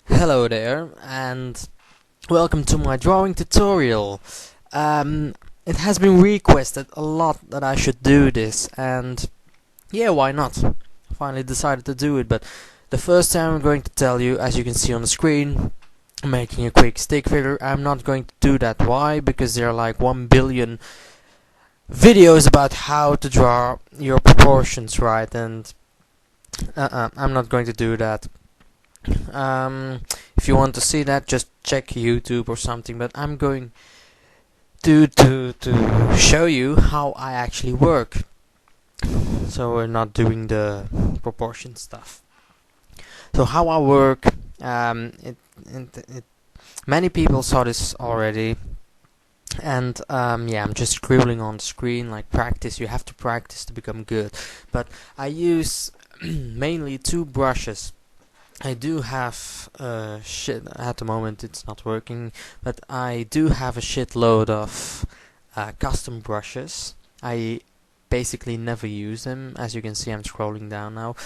Hello there, and welcome to my drawing tutorial. It has been requested a lot that I should do this, and yeah, why not? I finally decided to do it, but the first time I'm going to tell you, as you can see on the screen, I'm making a quick stick figure. I'm not going to do that. Why? Because there are like 1 billion videos about how to draw your proportions right, and I'm not going to do that. If you want to see that, just check YouTube or something. But I'm going to show you how I actually work. So we're not doing the proportion stuff. So how I work, many people saw this already, and yeah, I'm just scribbling on the screen like practice. You have to practice to become good. But I use mainly two brushes. I do have shit at the moment. It's not working, but I do have a shitload of custom brushes. I basically never use them. As you can see, I'm scrolling down now.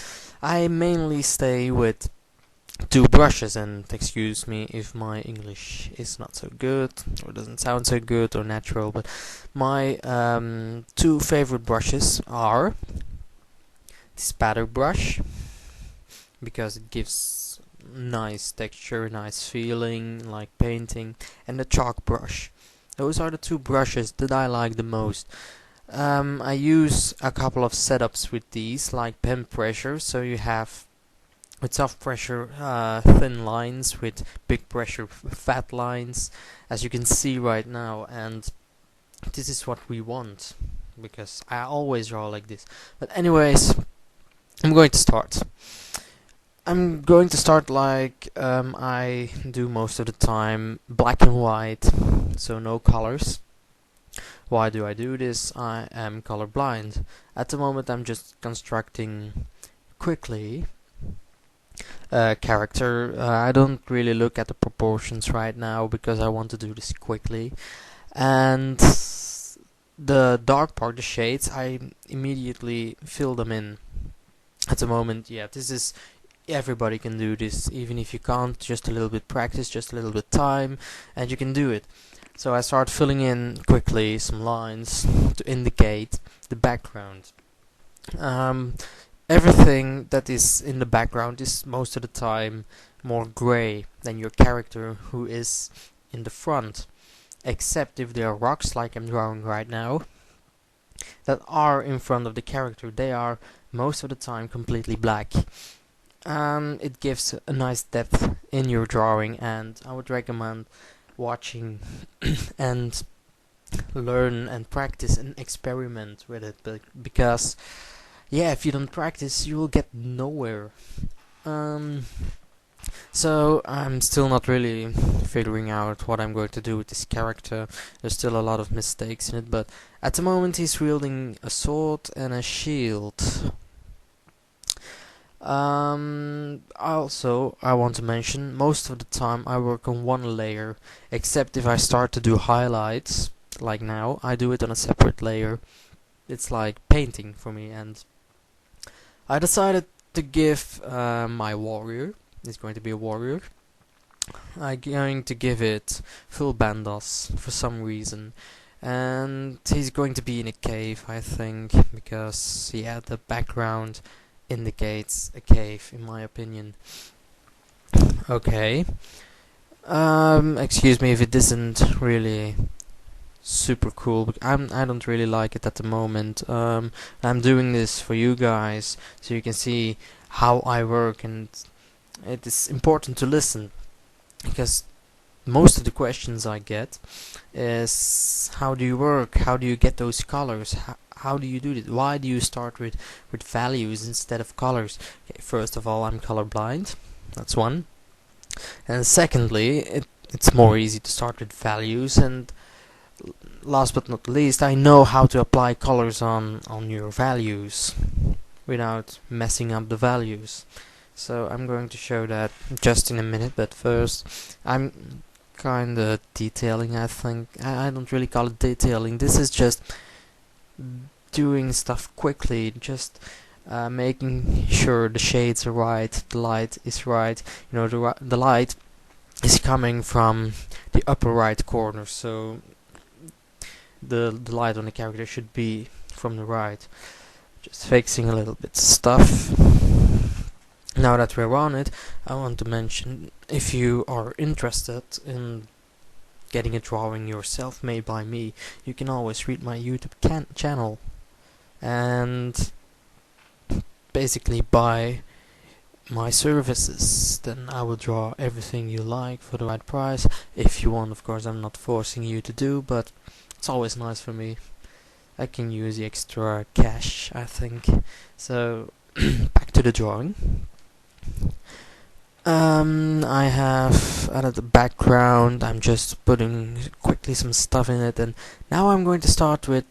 I mainly stay with two brushes, and excuse me if my English is not so good or doesn't sound so good or natural, but my two favorite brushes are the spatter brush, because it gives nice texture, nice feeling, like painting, and the chalk brush. Those are the two brushes that I like the most. I use a couple of setups with these, like pen pressure, so you have with soft pressure thin lines, with big pressure fat lines, as you can see right now, and this is what we want, because I always draw like this. But anyways, I'm going to start. I'm going to start like I do most of the time, black and white, so no colors. Why do I do this? I am colorblind. At the moment I'm just constructing quickly a character. I don't really look at the proportions right now because I want to do this quickly. And the dark part, the shades, I immediately fill them in. At the moment, yeah, this is everybody can do this. Even if you can't, just a little bit practice, just a little bit time, and you can do it. So I start filling in quickly some lines to indicate the background. Everything that is in the background is most of the time more gray than your character who is in the front, except if there are rocks like I'm drawing right now that are in front of the character. They are most of the time completely black. It gives a nice depth in your drawing, and I would recommend watching and learn and practice and experiment with it, because yeah, if you don't practice you will get nowhere. So I'm still not really figuring out what I'm going to do with this character. There's still a lot of mistakes in it, but at the moment he's wielding a sword and a shield. Also, I want to mention, most of the time I work on one layer, except if I start to do highlights, like now, I do it on a separate layer. It's like painting for me, and I decided to give my warrior, it's going to be a warrior, I'm going to give it full bandas for some reason. And he's going to be in a cave, I think, because yeah, the background indicates a cave, in my opinion. Okay. Excuse me if it isn't really super cool, but I don't really like it at the moment. I'm doing this for you guys, so you can see how I work, and it is important to listen, because most of the questions I get is, how do you work? How do you get those colors? How do you do it? Why do you start with values instead of colors? Okay, first of all, I'm colorblind. That's one. And secondly, it's more easy to start with values. And last but not least, I know how to apply colors on your values without messing up the values. So I'm going to show that just in a minute. But first, I'm kinda detailing, I think. I don't really call it detailing. This is just doing stuff quickly, just making sure the shades are right, the light is right. You know, the light is coming from the upper right corner, so the light on the character should be from the right. Just fixing a little bit stuff. Now that we're on it, I want to mention, if you are interested in getting a drawing yourself made by me, you can always read my YouTube channel and basically buy my services. Then I will draw everything you like for the right price. If you want, of course, I'm not forcing you to do, but it's always nice for me. I can use the extra cash, I think. So back to the drawing. I have added the background. I'm just putting quickly some stuff in it, and now I'm going to start with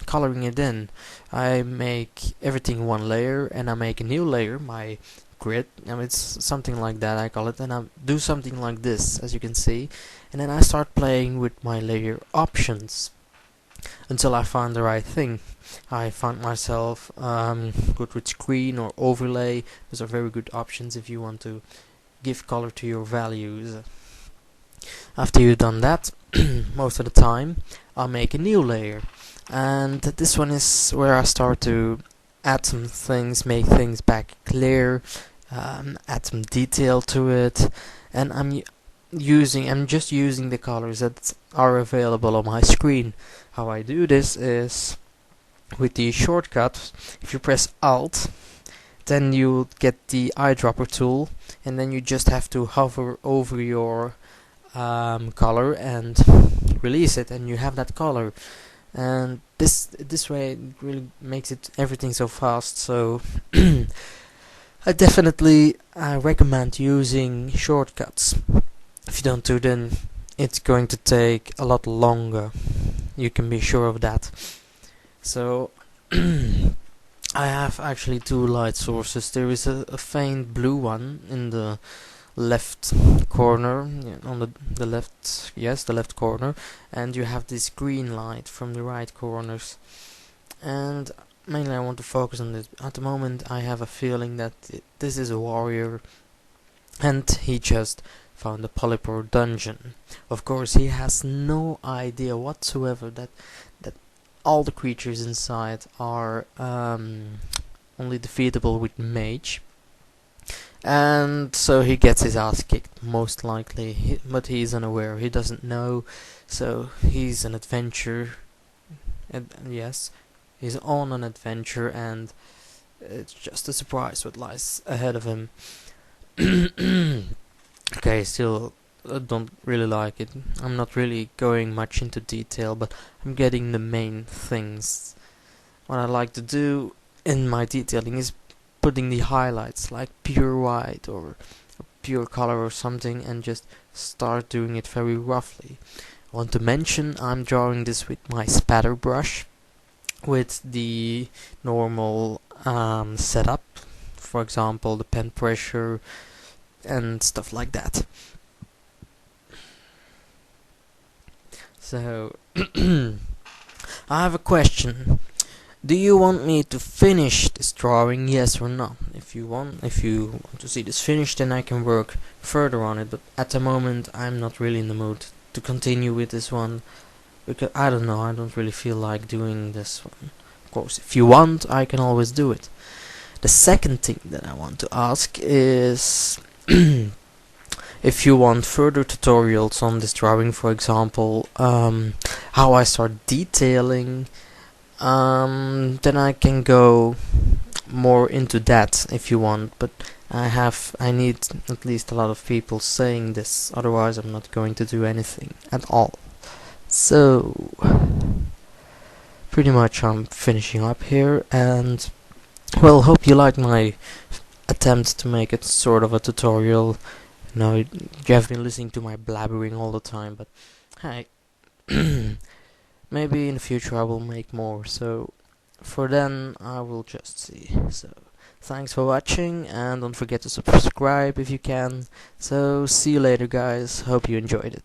coloring it in. I make everything one layer, and I make a new layer, my grid. It's something like that, I call it, and I do something like this, as you can see, and then I start playing with my layer options until I find the right thing. I found myself good with screen or overlay. Those are very good options if you want to give color to your values. After you've done that, most of the time I'll make a new layer, and this one is where I start to add some things, make things back clear, add some detail to it, and I'm just using the colors that are available on my screen. How I do this is with the shortcut. If you press Alt, then you get the eyedropper tool, and then you just have to hover over your color and release it, and you have that color. And this way it really makes everything so fast. So I definitely recommend using shortcuts. If you don't do, then it's going to take a lot longer. You can be sure of that. So I have actually two light sources. There is a faint blue one in the left corner, on the left, yes, the left corner, and you have this green light from the right corners. And mainly I want to focus on this. At the moment I have a feeling that this is a warrior, and he just found a polypore dungeon. Of course, he has no idea whatsoever that all the creatures inside are only defeatable with mage, and so he gets his ass kicked, most likely, but he's unaware, he doesn't know. So he's an adventure, and yes, he's on an adventure, and it's just a surprise what lies ahead of him. Okay, still don't really like it. I'm not really going much into detail, but I'm getting the main things. What I like to do in my detailing is putting the highlights, like pure white or pure color or something, and just start doing it very roughly. I want to mention I'm drawing this with my spatter brush, with the normal setup, for example the pen pressure and stuff like that. So I have a question. Do you want me to finish this drawing, yes or no? If you want to see this finished, then I can work further on it, but at the moment I'm not really in the mood to continue with this one, because I don't know, I don't really feel like doing this one. Of course, if you want, I can always do it. The second thing that I want to ask is if you want further tutorials on this drawing, for example, how I start detailing, then I can go more into that if you want, but I need at least a lot of people saying this, otherwise I'm not going to do anything at all. So pretty much I'm finishing up here, and well, hope you liked my attempt to make it sort of a tutorial. Now you have been listening to my blabbering all the time, but hey, maybe in the future I will make more, so for then I will just see. So thanks for watching, and don't forget to subscribe if you can. So see you later guys, hope you enjoyed it.